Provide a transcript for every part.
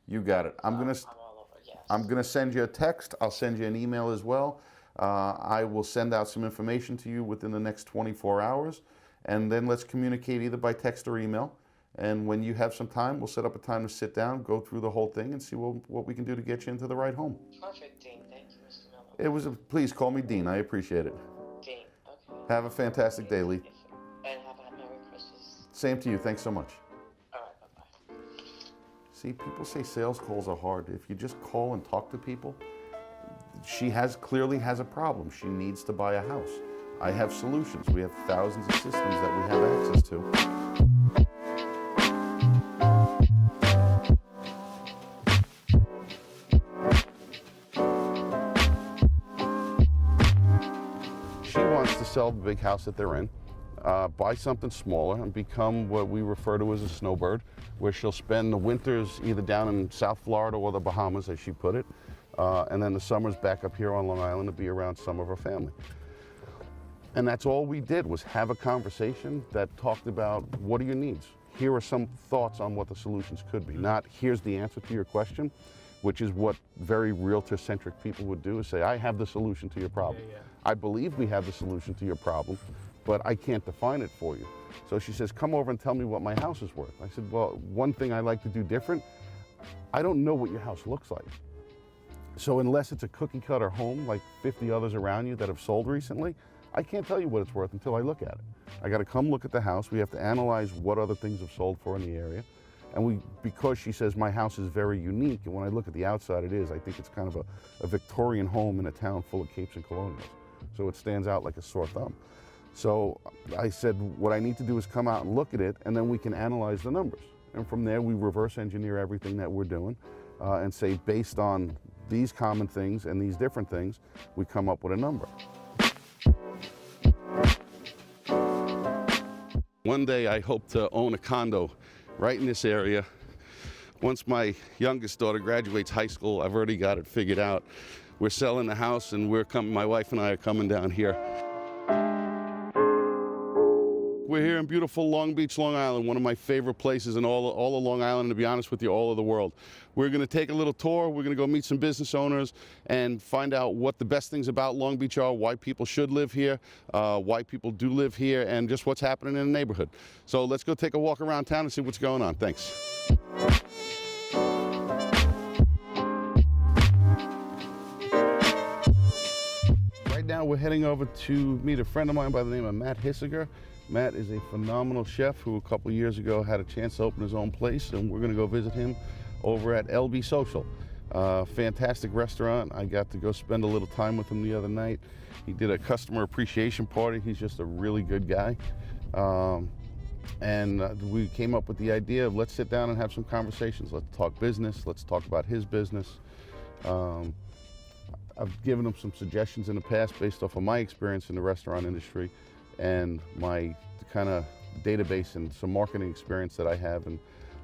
You got it. I'm all over, yes. I'm gonna send you a text. I'll send you an email as well. I will send out some information to you within the next 24 hours, and then let's communicate either by text or email. And when you have some time, we'll set up a time to sit down, go through the whole thing, and see what we can do to get you into the right home. Perfect, Dean. Thank you, Mr. Miller. It was please call me Dean. I appreciate it. Dean, okay. Have a fantastic day, Lee. And have a Merry Christmas. Same to you. Thanks so much. All right, bye-bye. See, people say sales calls are hard. If you just call and talk to people, she clearly has a problem. She needs to buy a house. I have solutions. We have thousands of systems that we have access to. Sell the big house that they're in, buy something smaller, and become what we refer to as a snowbird, where she'll spend the winters either down in South Florida or the Bahamas, as she put it, and then the summers back up here on Long Island to be around some of her family. And that's all we did, was have a conversation that talked about, what are your needs? Here are some thoughts on what the solutions could be. Not, here's the answer to your question, which is what very realtor-centric people would do, is say, I have the solution to your problem. Yeah. I believe we have the solution to your problem, but I can't define it for you. So she says, come over and tell me what my house is worth. I said, well, one thing I like to do different, I don't know what your house looks like. So unless it's a cookie cutter home like 50 others around you that have sold recently, I can't tell you what it's worth until I look at it. I gotta come look at the house. We have to analyze what other things have sold for in the area. And because she says my house is very unique, and when I look at the outside it is, I think it's kind of a Victorian home in a town full of capes and colonials. So it stands out like a sore thumb. So I said, what I need to do is come out and look at it, and then we can analyze the numbers. And from there, we reverse engineer everything that we're doing and say, based on these common things and these different things, we come up with a number. One day I hope to own a condo right in this area. Once my youngest daughter graduates high school, I've already got it figured out. We're selling the house, and my wife and I are coming down here. We're here in beautiful Long Beach, Long Island, one of my favorite places in all of Long Island, and to be honest with you, all of the world. We're gonna take a little tour. We're gonna go meet some business owners and find out what the best things about Long Beach are, why people should live here, why people do live here, and just what's happening in the neighborhood. So let's go take a walk around town and see what's going on. Thanks. Right now we're heading over to meet a friend of mine by the name of Matt Hisiger. Matt is a phenomenal chef who a couple years ago had a chance to open his own place, and we're gonna go visit him over at LB Social. Fantastic restaurant. I got to go spend a little time with him the other night. He did a customer appreciation party. He's just a really good guy. We came up with the idea of, let's sit down and have some conversations. Let's talk business. Let's talk about his business. I've given him some suggestions in the past based off of my experience in the restaurant industry and my kind of database and some marketing experience that I have, and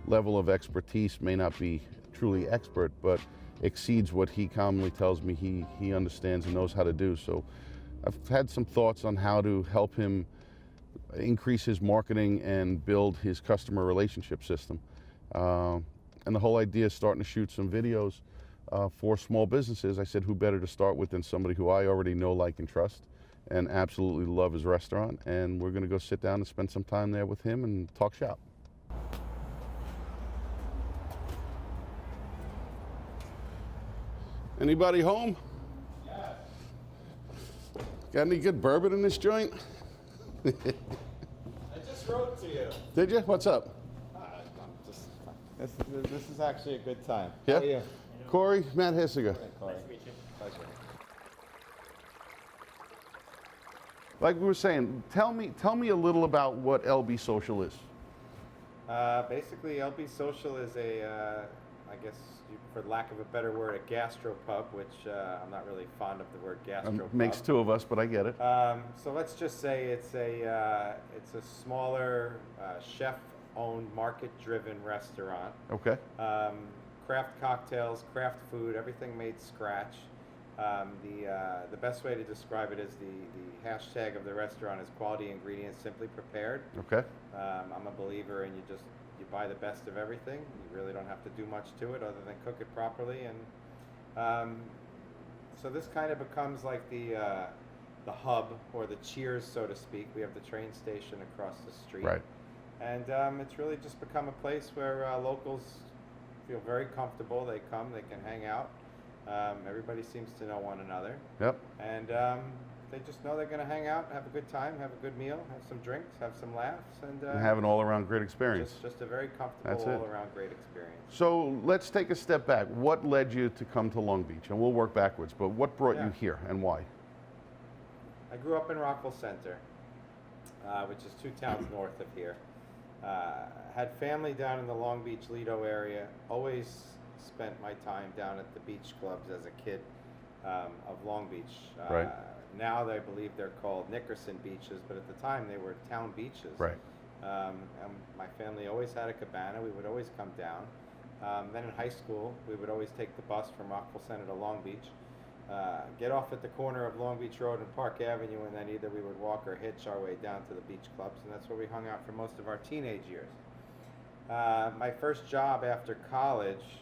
level of expertise may not be truly expert, but exceeds what he commonly tells me he understands and knows how to do. So I've had some thoughts on how to help him increase his marketing and build his customer relationship system. And the whole idea is starting to shoot some videos for small businesses. I said, who better to start with than somebody who I already know, like, and trust, and absolutely love his restaurant. And we're gonna go sit down and spend some time there with him and talk shop. Anybody home? Yes. Got any good bourbon in this joint? I just wrote to you. Did you? What's up? This is actually a good time. Yeah? How are you? Corey, Matt Hisiger. Hey, Corey. Nice to meet you. Pleasure. Like we were saying, tell me a little about what LB Social is. Basically, LB Social is I guess, for lack of a better word, a gastropub, which I'm not really fond of the word gastropub. Makes two of us, but I get it. So let's just say it's a smaller chef-owned, market-driven restaurant. Okay. Craft cocktails, craft food, everything made scratch. The best way to describe it is the hashtag of the restaurant is quality ingredients simply prepared. Okay. I'm a believer in you just you buy the best of everything. You really don't have to do much to it other than cook it properly. And so this kind of becomes like the hub, or the Cheers, so to speak. We have the train station across the street. Right. And it's really just become a place where locals feel very comfortable. They come, they can hang out. Everybody seems to know one another. Yep. And they just know they're going to hang out, have a good time, have a good meal, have some drinks, have some laughs, and have an all-around great experience. Just a very comfortable, all-around great experience. So let's take a step back. What led you to come to Long Beach? And we'll work backwards, but what brought you here and why? I grew up in Rockville Center, which is 2 towns north of here. Had family down in the Long Beach, Lido area. Always spent my time down at the beach clubs as a kid of Long Beach. Right. Now I believe they're called Nickerson beaches, but at the time they were town beaches. Right. And my family always had a cabana. We would always come down. Then in high school, we would always take the bus from Rockville Center to Long Beach, get off at the corner of Long Beach Road and Park Avenue, and then either we would walk or hitch our way down to the beach clubs, and that's where we hung out for most of our teenage years. My first job after college,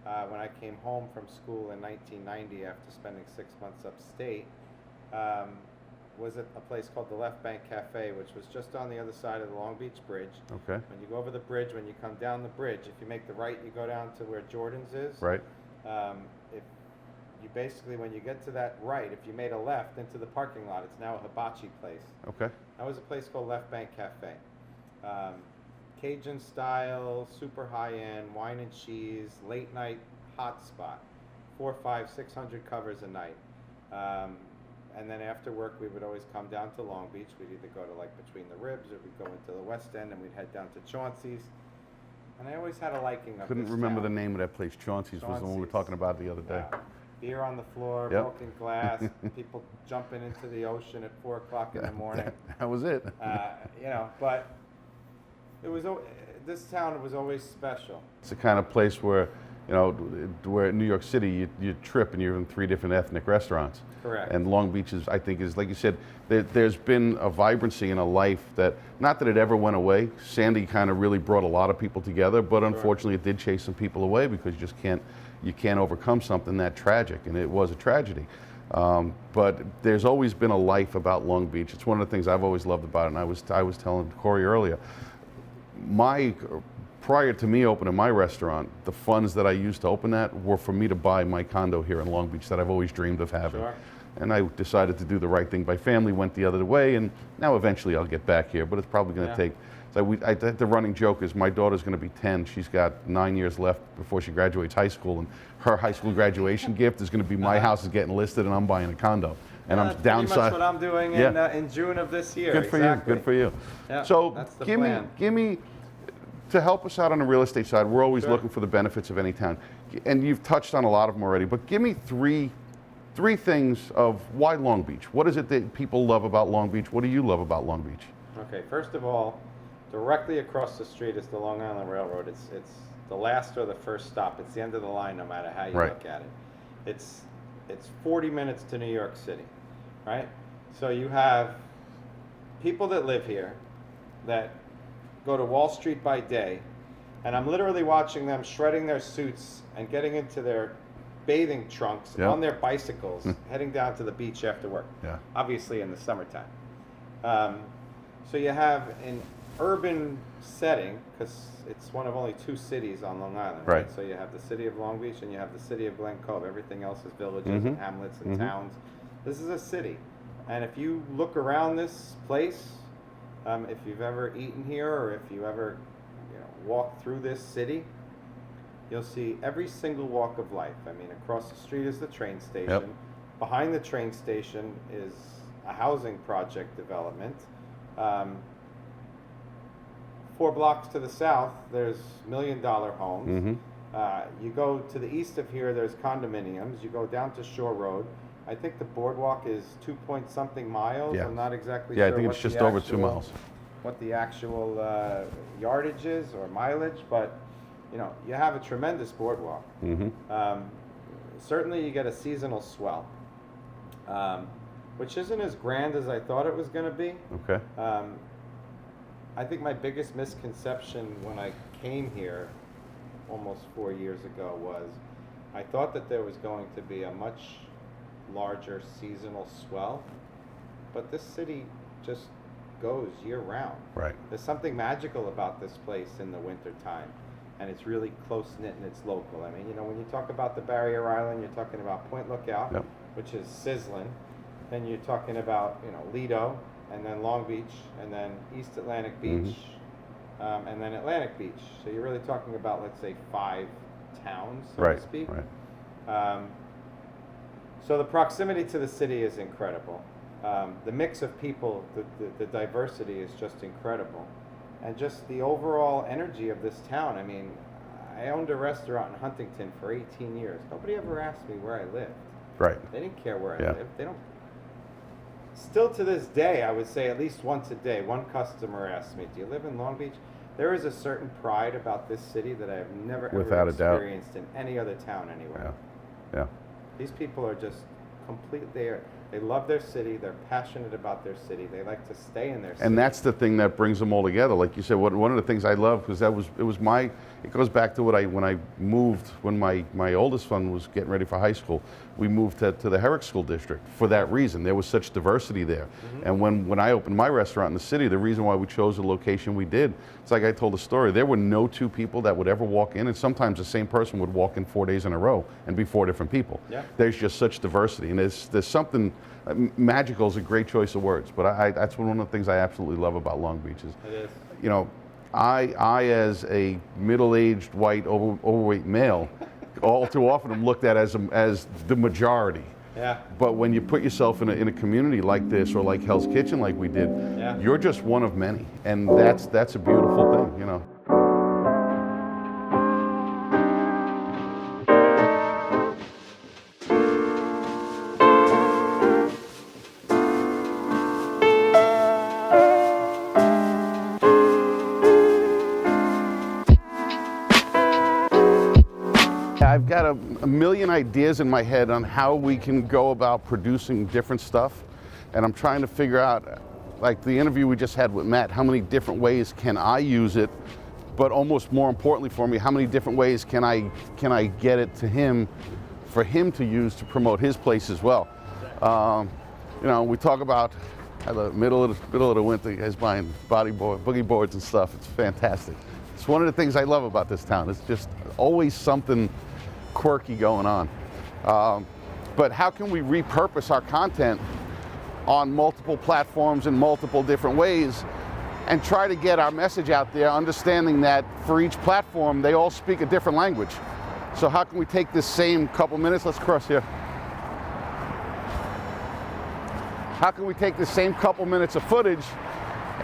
when I came home from school in 1990 after spending 6 months upstate, was at a place called the Left Bank Cafe, which was just on the other side of the Long Beach Bridge. Okay. When you go over the bridge, when you come down the bridge, if you make the right, you go down to where Jordan's is. Right. If you basically, when you get to that right, if you made a left into the parking lot, it's now a hibachi place. Okay. That was a place called Left Bank Cafe. Cajun style, super high end, wine and cheese, late night hot spot. 400, 500, 600 covers a night. And then after work, we would always come down to Long Beach. We'd either go to like Between the Ribs, or we'd go into the West End, and we'd head down to Chauncey's. And I always had a liking of Couldn't this remember town. the name of that place. Chauncey's was the one we were Chauncey's. talking about the other day. Beer on the floor, Yep. broken glass, people jumping into the ocean at 4 o'clock in the morning. That was it. But it was this town was always special. It's the kind of place where, where in New York City you trip and you're in 3 different ethnic restaurants. Correct. And Long Beach is, I think, is like you said, there's been a vibrancy and a life that, not that it ever went away. Sandy kind of really brought a lot of people together, but unfortunately it did chase some people away because you can't overcome something that tragic, and it was a tragedy. But there's always been a life about Long Beach. It's one of the things I've always loved about it, and I was telling Corey earlier, prior to me opening my restaurant, the funds that I used to open that were for me to buy my condo here in Long Beach that I've always dreamed of having. Sure. And I decided to do the right thing. My family went the other way, and now eventually I'll get back here, but it's probably going to take. So the running joke is my daughter's going to be 10. She's got 9 years left before she graduates high school, and her high school graduation gift is going to be my house is getting listed, and I'm buying a condo. And I'm That's downside. pretty much what I'm doing in June of this year. Good for you. Good for you. Yeah, So that's the give plan. me to help us out on the real estate side. We're always Sure. looking for the benefits of any town, and you've touched on a lot of them already. But give me three things of why Long Beach. What is it that people love about Long Beach? What do you love about Long Beach? Okay, first of all, directly across the street is the Long Island Railroad. It's the last or the first stop. It's the end of the line, no matter how you Right. look at it. It's 40 minutes to New York City, right? So you have people that live here that go to Wall Street by day, and I'm literally watching them shredding their suits and getting into their bathing trunks Yeah. on their bicycles, heading down to the beach after work. Yeah. Obviously in the summertime. So you have an urban setting, because it's one of only 2 cities on Long Island, Right. So you have the city of Long Beach and you have the city of Glen Cove. Everything else is villages and hamlets and towns. This is a city. And if you look around this place, if you've ever eaten here or if you ever walk through this city, you'll see every single walk of life. I mean, across the street is the train station. Yep. Behind the train station is a housing project development. 4 blocks to the south, there's $1 million homes. You go to the east of here, there's condominiums. You go down to Shore Road. I think the boardwalk is 2-point-something miles. Yeah. I'm not exactly Yeah, sure I think what it's just the over 2 actual- miles. what the actual yardage is or mileage, but you have a tremendous boardwalk. Certainly you get a seasonal swell, which isn't as grand as I thought it was going to be. Okay. I think my biggest misconception when I came here almost 4 years ago was I thought that there was going to be a much larger seasonal swell, but this city just goes year round. Right. There's something magical about this place in the winter time, and it's really close knit and it's local. I mean, you know, when you talk about the Barrier Island, you're talking about Point Lookout, Yep. which is sizzling. Then you're talking about, you know, Lido, and then Long Beach, and then East Atlantic Beach, and then Atlantic Beach. So you're really talking about, let's say, 5 towns, so Right. to speak. Right. So the proximity to the city is incredible. The mix of people, the diversity is just incredible. And just the overall energy of this town. I mean, I owned a restaurant in Huntington for 18 years. Nobody ever asked me where I lived. Right. They didn't care where I Yeah. lived. They don't. Still to this day, I would say at least once a day, one customer asks me, "Do you live in Long Beach?" There is a certain pride about this city that I have never Without ever a doubt. experienced in any other town anywhere. Yeah. Yeah. These people are just they love their city, they're passionate about their city, they like to stay in their city. And that's the thing that brings them all together. Like you said, one of the things I love, because it goes back to when I moved, when my oldest son was getting ready for high school, we moved to the Herrick School District for that reason. There was such diversity there. And when I opened my restaurant in the city, the reason why we chose the location we did, it's like I told the story, there were no 2 people that would ever walk in, and sometimes the same person would walk in 4 days in a row and be 4 different people. Yeah. There's just such diversity, and there's something, magical is a great choice of words, but that's one of the things I absolutely love about Long Beach is, It is. you know, I as a middle-aged white overweight male, all too often am looked at as the majority. Yeah. But when you put yourself in a community like this, or like Hell's Kitchen, like we did, Yeah. you're just one of many, and that's a beautiful thing, you know. I've got a million ideas in my head on how we can go about producing different stuff, and I'm trying to figure out, like the interview we just had with Matt, how many different ways can I use it, but almost more importantly for me, how many different ways can I get it to him for him to use to promote his place as well. You know, we talk about how the middle of the winter, you guys buying boogie boards and stuff. It's fantastic. It's one of the things I love about this town. It's just always something quirky going on. But how can we repurpose our content on multiple platforms in multiple different ways and try to get our message out there, understanding that for each platform, they all speak a different language. So how can we take this same couple minutes, let's cross here. How can we take the same couple minutes of footage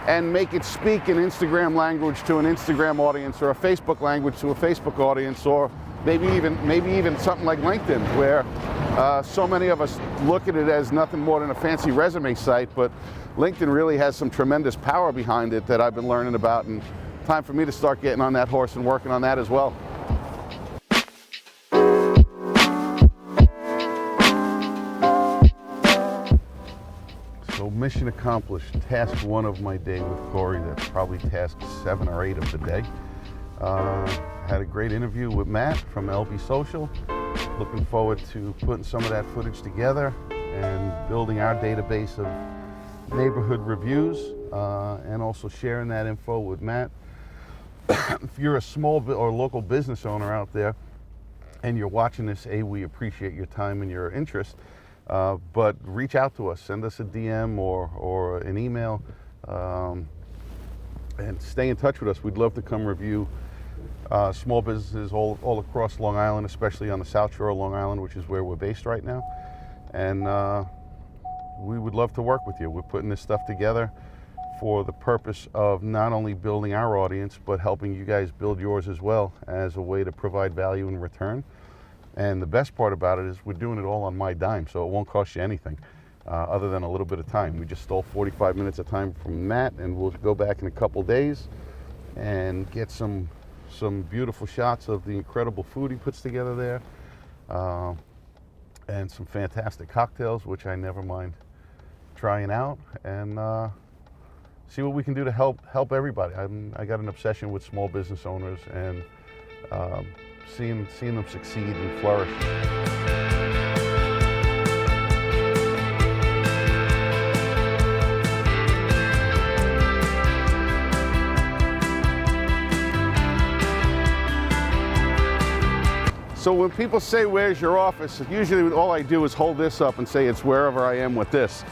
and make it speak an Instagram language to an Instagram audience, or a Facebook language to a Facebook audience, or maybe even something like LinkedIn, where so many of us look at it as nothing more than a fancy resume site, but LinkedIn really has some tremendous power behind it that I've been learning about, and time for me to start getting on that horse and working on that as well. So mission accomplished. Task 1 of my day with Corey. That's probably task 7 or 8 of the day. Had a great interview with Matt from LB Social. Looking forward to putting some of that footage together and building our database of neighborhood reviews, and also sharing that info with Matt. If you're a small or local business owner out there and you're watching this, we appreciate your time and your interest. But reach out to us, send us a DM or an email, and stay in touch with us. We'd love to come review small businesses all across Long Island, especially on the South Shore of Long Island, which is where we're based right now. And we would love to work with you. We're putting this stuff together for the purpose of not only building our audience, but helping you guys build yours as well, as a way to provide value in return. And the best part about it is we're doing it all on my dime, so it won't cost you anything other than a little bit of time. We just stole 45 minutes of time from Matt, and we'll go back in a couple days and get some beautiful shots of the incredible food he puts together there, and some fantastic cocktails, which I never mind trying out. And see what we can do to help everybody. I got an obsession with small business owners and seeing them succeed and flourish. So when people say, where's your office? Usually all I do is hold this up and say it's wherever I am with this.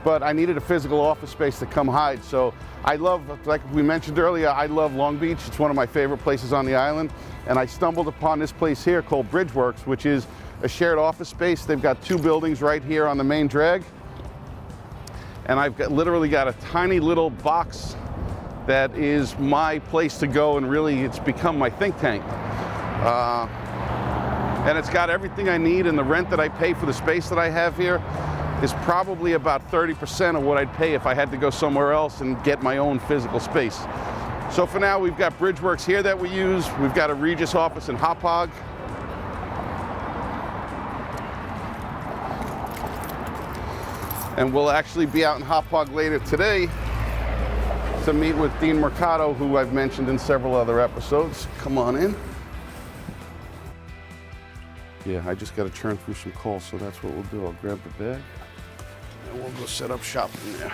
But I needed a physical office space to come hide. So I love, like we mentioned earlier, I love Long Beach. It's one of my favorite places on the island. And I stumbled upon this place here called Bridgeworks, which is a shared office space. They've got 2 buildings right here on the main drag. And I've literally got a tiny little box that is my place to go, and really it's become my think tank. And it's got everything I need, and the rent that I pay for the space that I have here is probably about 30% of what I'd pay if I had to go somewhere else and get my own physical space. So for now, we've got Bridgeworks here that we use. We've got a Regis office in Hauppauge. And we'll actually be out in Hauppauge later today to meet with Dean Mercado, who I've mentioned in several other episodes. Come on in. Yeah, I just got to churn through some calls, so that's what we'll do. I'll grab the bag, and we'll go set up shop in there.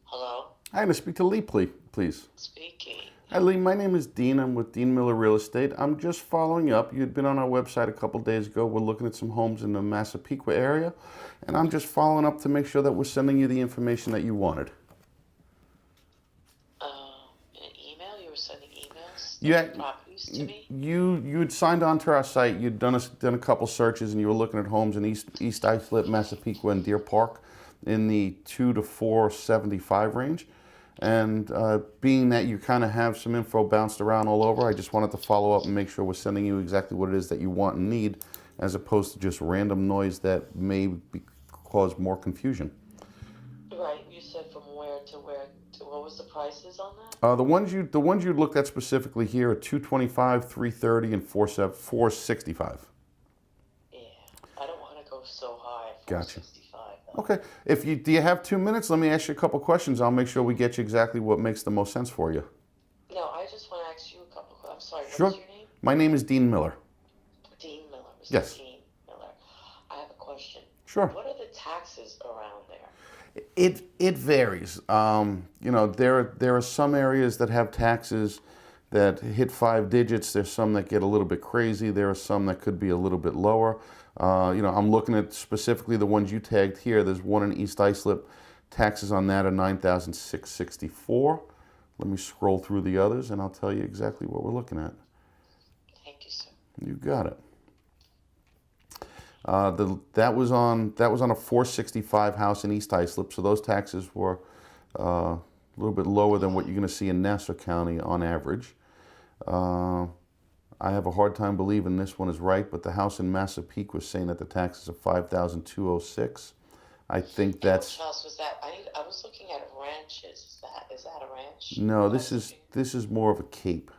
Hello? Hi, I'm going to speak to Lee, please. Speaking. Hi, Lee. My name is Dean. I'm with Dean Miller Real Estate. I'm just following up. You'd been on our website a couple days ago. We're looking at some homes in the Massapequa area, and I'm just following up to make sure that we're sending you the information that you wanted. An email? You were sending emails? Yeah, Properties to me? you had signed on to our site. You'd done a couple searches, and you were looking at homes in East Islip, Massapequa, and Deer Park in the 2 to 475 range. And being that you kind of have some info bounced around all over, I just wanted to follow up and make sure we're sending you exactly what it is that you want and need, as opposed to just random noise that may cause more confusion. Right, you said from where to where. What was the prices on that? The ones you looked at specifically here are 225, 330, and 465. Yeah, I don't want to go so high. Gotcha. 465. Though. Okay. Do you have 2 minutes? Let me ask you a couple questions. I'll make sure we get you exactly what makes the most sense for you. No, I just want to ask you a couple. I'm sorry. Sure. What's your name? My name is Dean Miller. Dean Miller. Mr. Yes. Dean Miller. I have a question. Sure. What are the taxes around there? It varies. There are some areas that have taxes that hit 5 digits. There's some that get a little bit crazy. There are some that could be a little bit lower. I'm looking at specifically the ones you tagged here. There's one in East Islip. Taxes on that are $9,664. Let me scroll through the others, and I'll tell you exactly what we're looking at. Thank you, sir. You got it. That was on a 465 house in East Islip, so those taxes were a little bit lower than what you're going to see in Nassau County on average. I have a hard time believing this one is right, but the house in Massapequa was saying that the taxes are $5,206. I think that's. Which house was that? I was looking at ranches. Is that a ranch? No, this is more of a cape.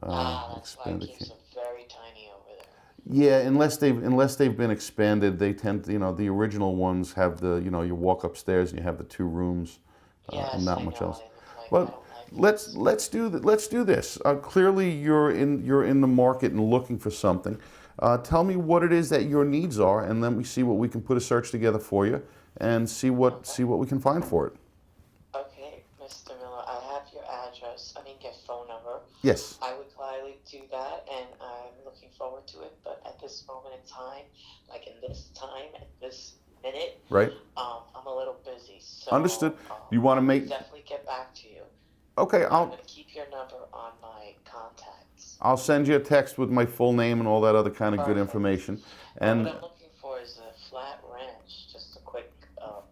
That's why it keeps them very tiny over there. Yeah, unless they've been expanded, they tend to, the original ones have the, you walk upstairs and you have the 2 rooms, and not much else. Well, let's do this. Clearly, you're in the market and looking for something. Tell me what it is that your needs are, and then we see what we can put a search together for you, and see what we can find for it. Okay, Mr. Miller, I have your address. Your phone number. Yes. I would gladly do that, and I'm looking forward to it. But at this moment in time, like in this time, at this minute, Right. I'm a little busy. So, Understood. You want to make? Definitely get back to you. Okay, I'm going to keep your number on my contacts. I'll send you a text with my full name and all that other kind of good information. And what I'm looking for is a flat ranch, just a quick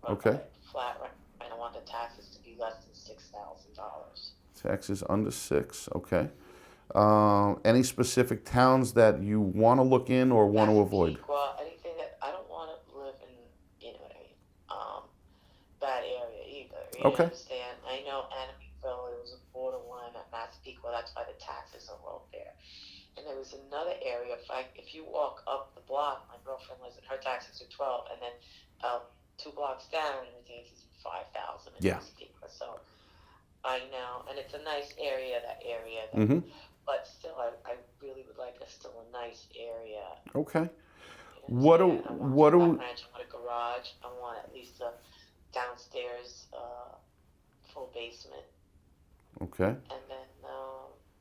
okay. Flat ranch. I don't want the taxes to be less than $6,000. Taxes under 6, okay. Any specific towns that you want to look in or want to avoid? Well, anything that I don't want to live in, bad area either. You Okay. understand? I know Annabeville, it was a 4-1 at Massapequa. that's why the taxes are low there. And there was another area, if you walk up the block, my girlfriend lives, her taxes are 12, and then 2 blocks down, everything is 5,000 and Yeah. it's steeper. So I know, and it's a nice area, that area. Mm-hmm. But still, I really would like still a nice area. Okay. You know, What I do want a garage. I want at least a downstairs full basement, Okay. and then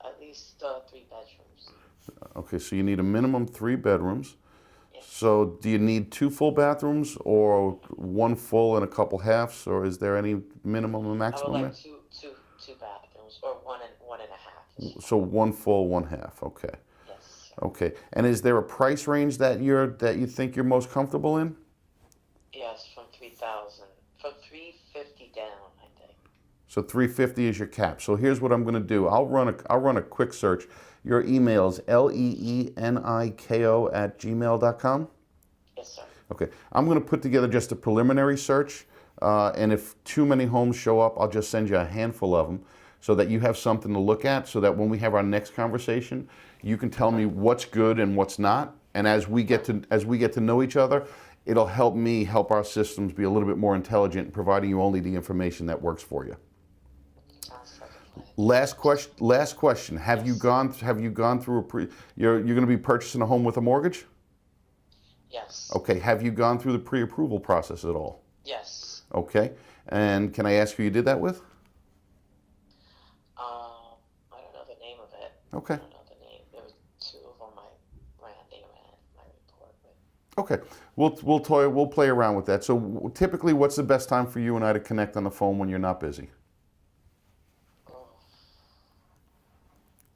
at least 3 bedrooms. Okay, so you need a minimum 3 bedrooms. Yes. So do you need 2 full bathrooms or 1 full and a couple halves, or is there any minimum and I maximum would there? like two bathrooms, or one and a half. So 1 full, 1 half. Okay. Yes. Okay. And is there a price range that you think you're most comfortable in? Yes, from 3,000, from 350 down, I think. So 350 is your cap. So here's what I'm going to do. I'll run a quick search. Your email is leeniko@gmail.com. Yes, sir. Okay. I'm going to put together just a preliminary search, and if too many homes show up, I'll just send you a handful of them so that you have something to look at, so that when we have our next conversation, you can tell me what's good and what's not. And as we get to know each other, it'll help me help our systems be a little bit more intelligent, providing you only the information that works for you. Sounds like a plan. Last question. Have you gone through you're going to be purchasing a home with a mortgage? Yes. Okay. Have you gone through the pre-approval process at all? Yes. Okay. And can I ask who you did that with? I don't know the name of it. Okay. I don't know the name. There was 2 of them I ran my report with. Okay. We'll play around with that. So typically, what's the best time for you and I to connect on the phone when you're not busy?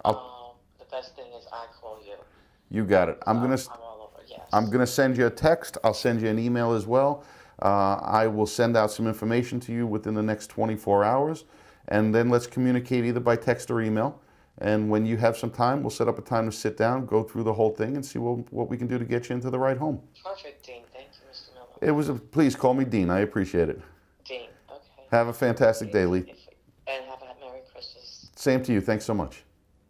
The best thing is I call you. You got it. I'm I'm all over. Yes. going to send you a text. I'll send you an email as well. I will send out some information to you within the next 24 hours, and then let's communicate either by text or email. And when you have some time, we'll set up a time to sit down, go through the whole thing, and see what we can do to get you into the right home. Perfect, Dean. Thank you, Mr. Miller. It was please call me Dean. I appreciate it. Dean, okay. Have a fantastic day, Lee. And have a Merry Christmas. Same to you. Thanks so much.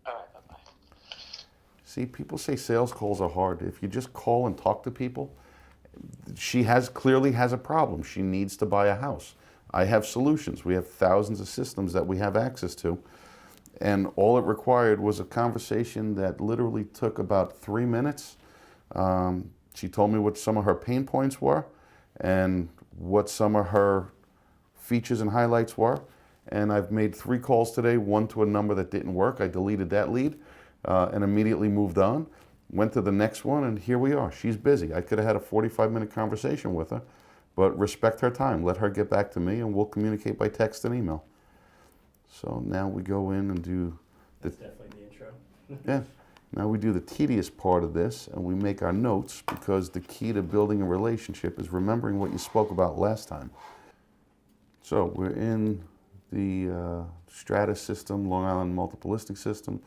All right, bye-bye. See, people say sales calls are hard. If you just call and talk to people, she clearly has a problem. She needs to buy a house. I have solutions. We have thousands of systems that we have access to. And all it required was a conversation that literally took about 3 minutes. She told me what some of her pain points were and what some of her features and highlights were. And I've made 3 calls today, 1 to a number that didn't work. I deleted that lead and immediately moved on. Went to the next one, and here we are. She's busy. I could have had a 45-minute conversation with her, but respect her time. Let her get back to me, and we'll communicate by text and email. So now we go in and do That's definitely the intro. yeah. Now we do the tedious part of this, and we make our notes, because the key to building a relationship is remembering what you spoke about last time. So we're in the Strata system, Long Island multiple listing system.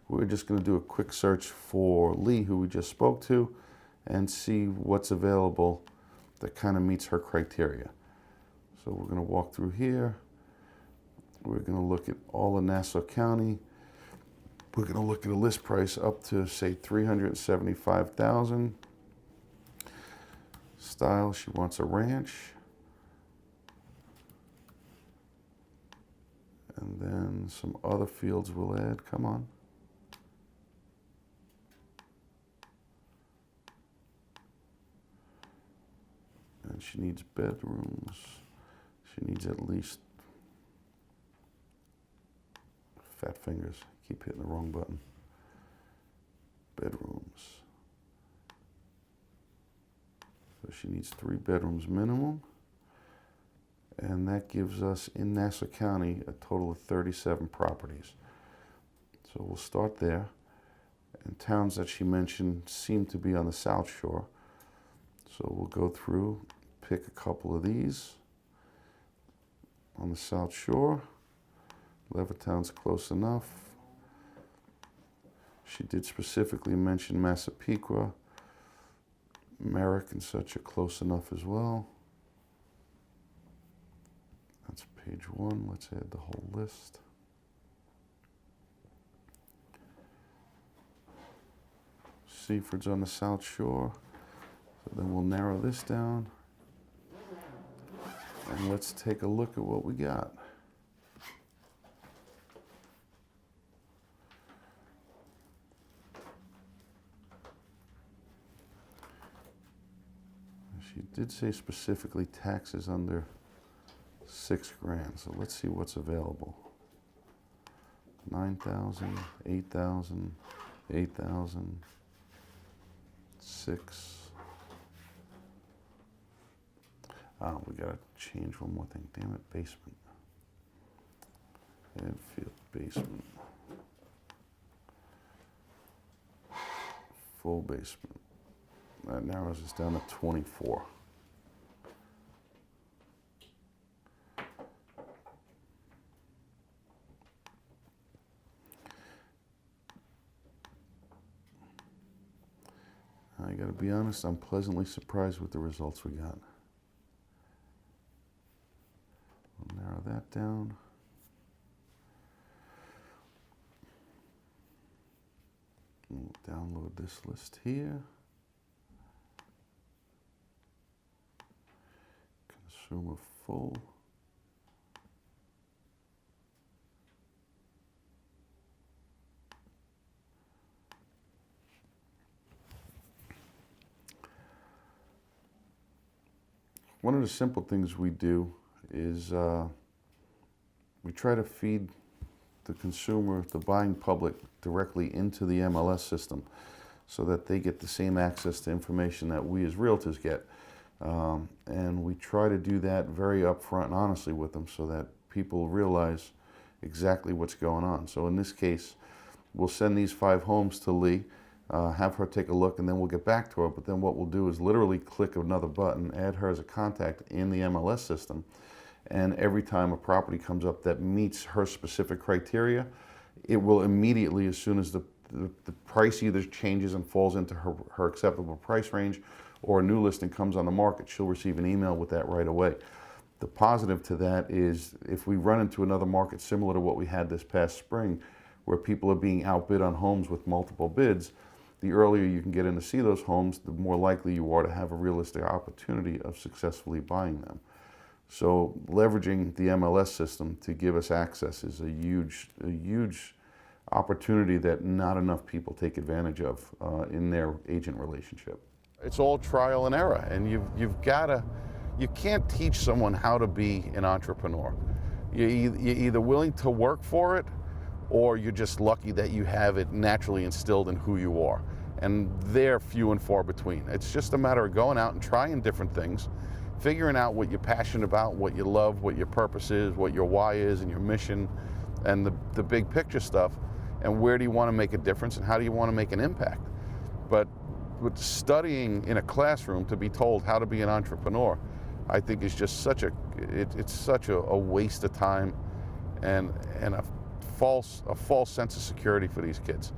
We're just going to do a quick search for Lee, who we just spoke to, and see what's available that kind of meets her criteria. So we're going to walk through here. We're going to look at all of Nassau County. We're going to look at a list price up to, say, $375,000. Style, she wants a ranch. And then some other fields we'll add. Come on. And she needs bedrooms. She needs at least, fat fingers, keep hitting the wrong button. Bedrooms. So she needs 3 bedrooms minimum. And that gives us, in Nassau County, a total of 37 properties. So we'll start there. And towns that she mentioned seem to be on the South Shore. So we'll go through, pick a couple of these on the South Shore. Levittown's close enough. She did specifically mention Massapequa. Merrick and such are close enough as well. That's page 1. Let's add the whole list. Seaford's on the South Shore. So then we'll narrow this down. And let's take a look at what we got. She did say specifically taxes under $6 grand, so let's see what's available. 9,000, 8,000, 8,000, 6. Oh, we gotta change one more thing. Damn it, basement. Enfield basement. Full basement. That narrows us down to 24. I gotta be honest, I'm pleasantly surprised with the results we got. We'll narrow that down. We'll download this list here. Consumer full. One of the simple things we do is we try to feed the consumer, the buying public, directly into the MLS system so that they get the same access to information that we as realtors get. And we try to do that very upfront and honestly with them so that people realize exactly what's going on. So in this case, we'll send these 5 homes to Lee, have her take a look, and then we'll get back to her. But then what we'll do is literally click another button, add her as a contact in the MLS system. And every time a property comes up that meets her specific criteria, it will immediately, as soon as the price either changes and falls into her acceptable price range, or a new listing comes on the market, she'll receive an email with that right away. The positive to that is if we run into another market similar to what we had this past spring, where people are being outbid on homes with multiple bids, the earlier you can get in to see those homes, the more likely you are to have a realistic opportunity of successfully buying them. So leveraging the MLS system to give us access is a huge opportunity that not enough people take advantage of in their agent relationship. It's all trial and error, and you can't teach someone how to be an entrepreneur. You're either willing to work for it, or you're just lucky that you have it naturally instilled in who you are. And they're few and far between. It's just a matter of going out and trying different things, figuring out what you're passionate about, what you love, what your purpose is, what your why is and your mission, and the big picture stuff, and where do you want to make a difference and how do you want to make an impact. But with studying in a classroom to be told how to be an entrepreneur, I think is just such a waste of time and a false sense of security for these kids.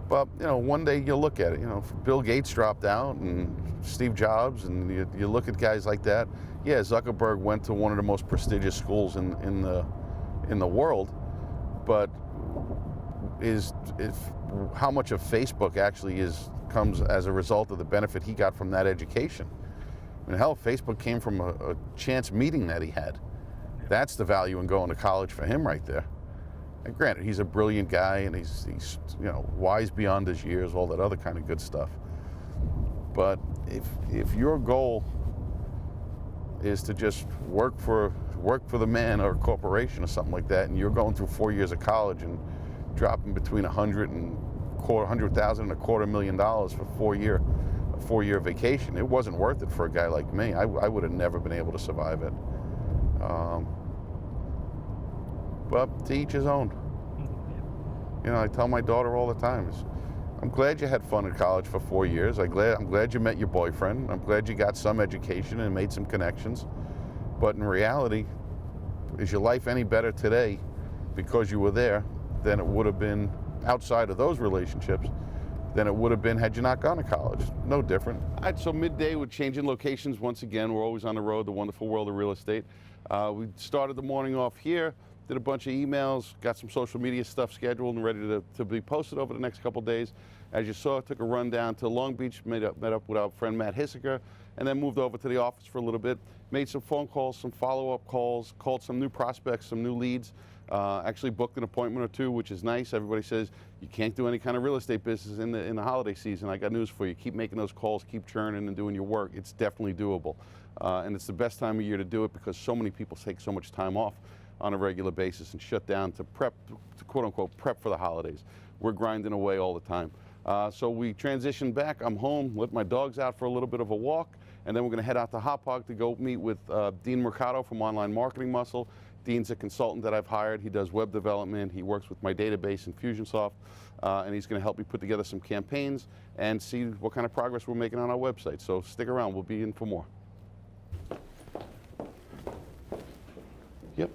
But you know, one day you'll look at it. You know, Bill Gates dropped out, and Steve Jobs, and you look at guys like that. Yeah, Zuckerberg went to one of the most prestigious schools in the world, but how much of Facebook actually comes as a result of the benefit he got from that education? I mean, hell, Facebook came from a chance meeting that he had. That's the value in going to college for him right there. And granted, he's a brilliant guy, and he's you know, wise beyond his years, all that other kind of good stuff. But if your goal is to just work for the man or a corporation or something like that, and you're going through 4 years of college and dropping between $100,000 and $250,000 for a 4-year vacation, it wasn't worth it for a guy like me. I would have never been able to survive it. But to each his own. You know, I tell my daughter all the time, I'm glad you had fun at college for 4 years. I'm glad you met your boyfriend. I'm glad you got some education and made some connections. But in reality, is your life any better today because you were there than it would have been outside of those relationships than it would have been had you not gone to college? No different. All right, so midday, we're changing locations once again. We're always on the road, the wonderful world of real estate. We started the morning off here. drafted a bunch of emails, got some social media stuff scheduled and ready to be posted over the next couple days. As you saw, I took a run down to Long Beach, met up with our friend Matt Hisiger, and then moved over to the office for a little bit. Made some phone calls, some follow-up calls, called some new prospects, some new leads. Actually booked an appointment or two, which is nice. Everybody says you can't do any kind of real estate business in the holiday season. I got news for you. Keep making those calls, keep churning and doing your work. It's definitely doable. And it's the best time of year to do it because so many people take so much time off on a regular basis and shut down to prep, to quote unquote, prep for the holidays. We're grinding away all the time. So we transitioned back. I'm home, let my dogs out for a little bit of a walk, and then we're gonna head out to Hot Pog to go meet with Dean Mercado from Online Marketing Muscle. Dean's a consultant that I've hired. He does web development. He works with my database in Fusionsoft, and he's gonna help me put together some campaigns and see what kind of progress we're making on our website. So stick around, we'll be in for more. Yep.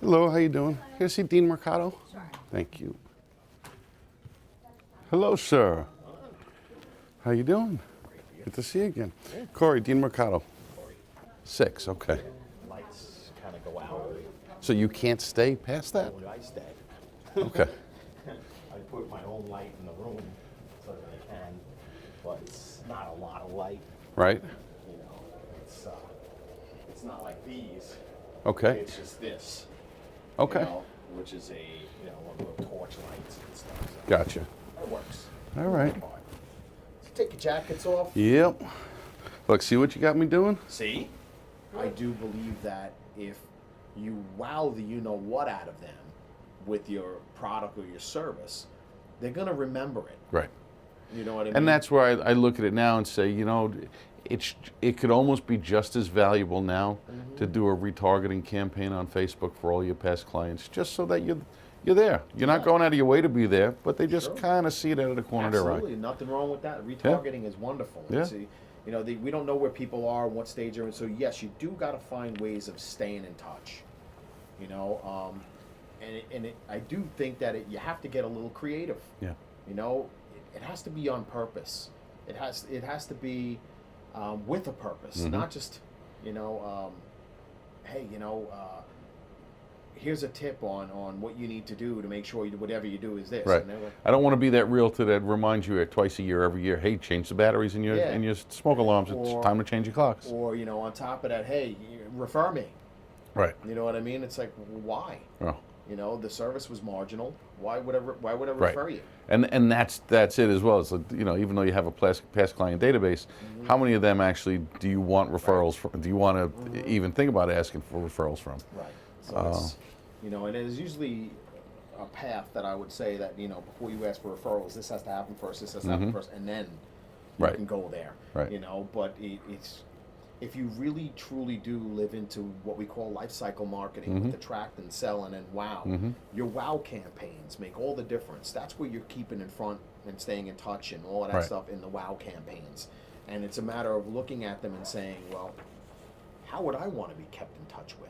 Hello, how you doing? Can I see Dean Mercado? Sure. Thank you. Hello, sir. How you doing? Good to see you again. Corey, Dean Mercado. 6, okay. Lights kind of go out. So you can't stay past that? I stay. Okay. I put my own light in the room so that I can, but it's not a lot of light. Right. You know, it's not like these. Okay. It's just this. Okay. You know, which is one of the torch lights and stuff. So Gotcha. it works. All right. So take your jackets off. Yep. Look, see what you got me doing? See? I do believe that if you wow the you-know-what out of them with your product or your service, they're going to remember it. Right. You know what I mean? And that's where I look at it now and say, you know, it could almost be just as valuable now to do a retargeting campaign on Facebook for all your past clients, just so that you're there. You're not going out of your way to be there, but they just kind of see it out of the corner of their eye. Absolutely, nothing wrong with that. Retargeting is wonderful. Yeah. You know, we don't know where people are, what stage they're in. So yes, you do got to find ways of staying in touch. You know, I do think that you have to get a little creative. Yeah. You know, it has to be on purpose. It has to be with a purpose, not just, you know, hey, you know, here's a tip on what you need to do to make sure whatever you do is this. Right. And I don't want to be that realtor that reminds you twice a year, every year, hey, change the batteries in your smoke alarms. It's time to change your clocks. Or, you know, on top of that, hey, refer me. Right. You know what I mean? It's like, why? Oh. You know, the service was marginal. Why would I refer you? And that's it as well. It's like, you know, even though you have a past client database, how many of them actually do you want referrals from? Do you want to even think about asking for referrals from? Right. So it's, you know, and it is usually a path that I would say that, you know, before you ask for referrals, this has to happen first, this has to happen first, and then you can go there. Right. You know, but it's, if you really truly do live into what we call life cycle marketing with attract and sell and wow, your wow campaigns make all the difference. That's where you're keeping in front and staying in touch and all of that stuff in the wow campaigns. And it's a matter of looking at them and saying, well, how would I want to be kept in touch with?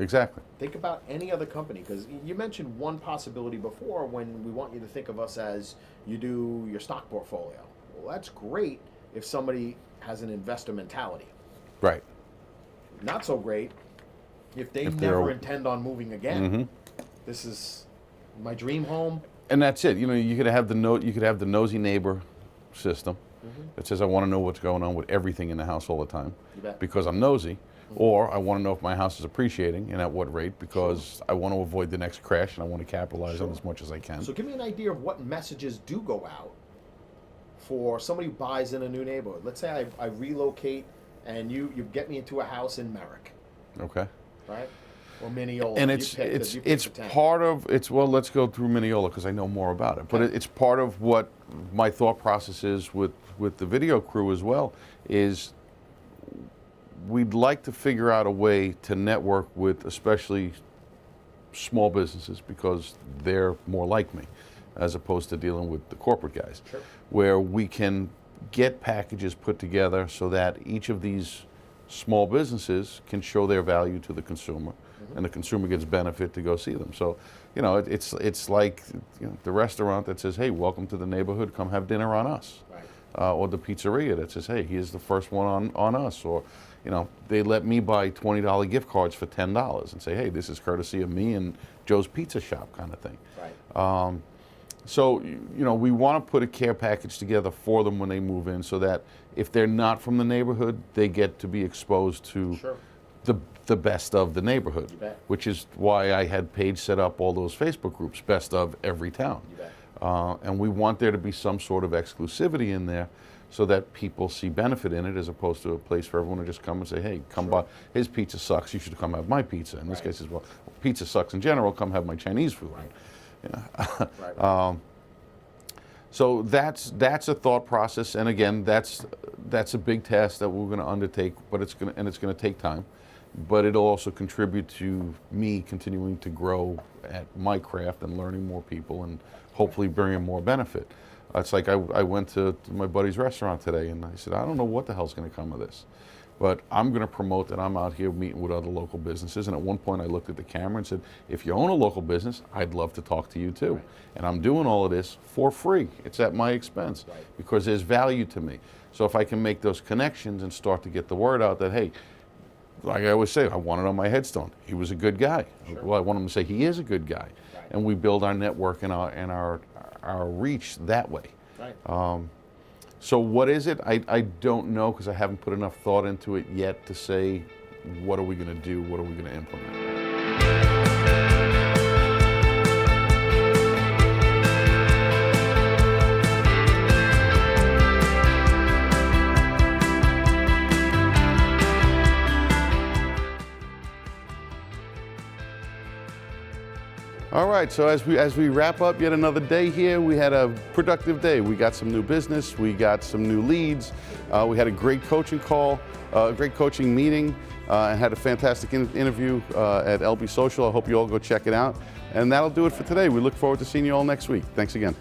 Exactly. Think about any other company, because you mentioned one possibility before when we want you to think of us as you do your stock portfolio. Well, that's great if somebody has an investor mentality. Right. Not so great if they never intend on moving again. This is my dream home. And that's it. You know, you could have the nosy neighbor system that says I want to know what's going on with everything in the house all the time because I'm nosy. Or I want to know if my house is appreciating and at what rate because I want to avoid the next crash and I want to capitalize on as much as I can. So give me an idea of what messages do go out for somebody who buys in a new neighborhood. Let's say I relocate and you get me into a house in Merrick. Okay. Right? Or Mineola. And it's part of, well, let's go through Mineola because I know more about it. But it's part of what my thought process is with the video crew as well is we'd like to figure out a way to network with especially small businesses because they're more like me as opposed to dealing with the corporate guys, where we can get packages put together so that each of these small businesses can show their value to the consumer, and the consumer gets benefit to go see them. So, you know, it's like, you know, the restaurant that says, hey, welcome to the neighborhood, come have dinner on us. Right. Or the pizzeria that says, hey, here's the first one on us. Or, you know, they let me buy $20 gift cards for $10 and say, hey, this is courtesy of me and Joe's Pizza Shop kind of thing. Right. So, you know, we want to put a care package together for them when they move in, so that if they're not from the neighborhood, they get to be exposed to Sure. the best of the neighborhood, which is why I had Paige set up all those Facebook groups, best of every town. And we want there to be some sort of exclusivity in there, so that people see benefit in it, as opposed to a place for everyone to just come and say, hey, come by, his pizza sucks, you should come have my pizza. In this case, as well, pizza sucks in general, come have my Chinese food. Yeah. So that's a thought process, and again, that's a big task that we're going to undertake, but it's going to take time. But it'll also contribute to me continuing to grow at my craft and learning more people, and hopefully bringing more benefit. It's like I went to my buddy's restaurant today, and I said, I don't know what the hell's going to come of this, but I'm going to promote that I'm out here meeting with other local businesses. And at one point I looked at the camera and said, if you own a local business, I'd love to talk to you too. Right. And I'm doing all of this for free. It's at my expense, because there's value to me. So if I can make those connections and start to get the word out that, hey, like I always say, I want it on my headstone, he was a good guy. Sure. Well, I want him to say he is a good guy. Right. And we build our network and our reach that way. Right. So what is it? I don't know, because I haven't put enough thought into it yet to say, what are we going to do? What are we going to implement? All right, so as we wrap up yet another day here, we had a productive day. We got some new business, we got some new leads, we had a great coaching call, a great coaching meeting, and had a fantastic interview at LB Social. I hope you all go check it out. And that'll do it for today. We look forward to seeing you all next week. Thanks again.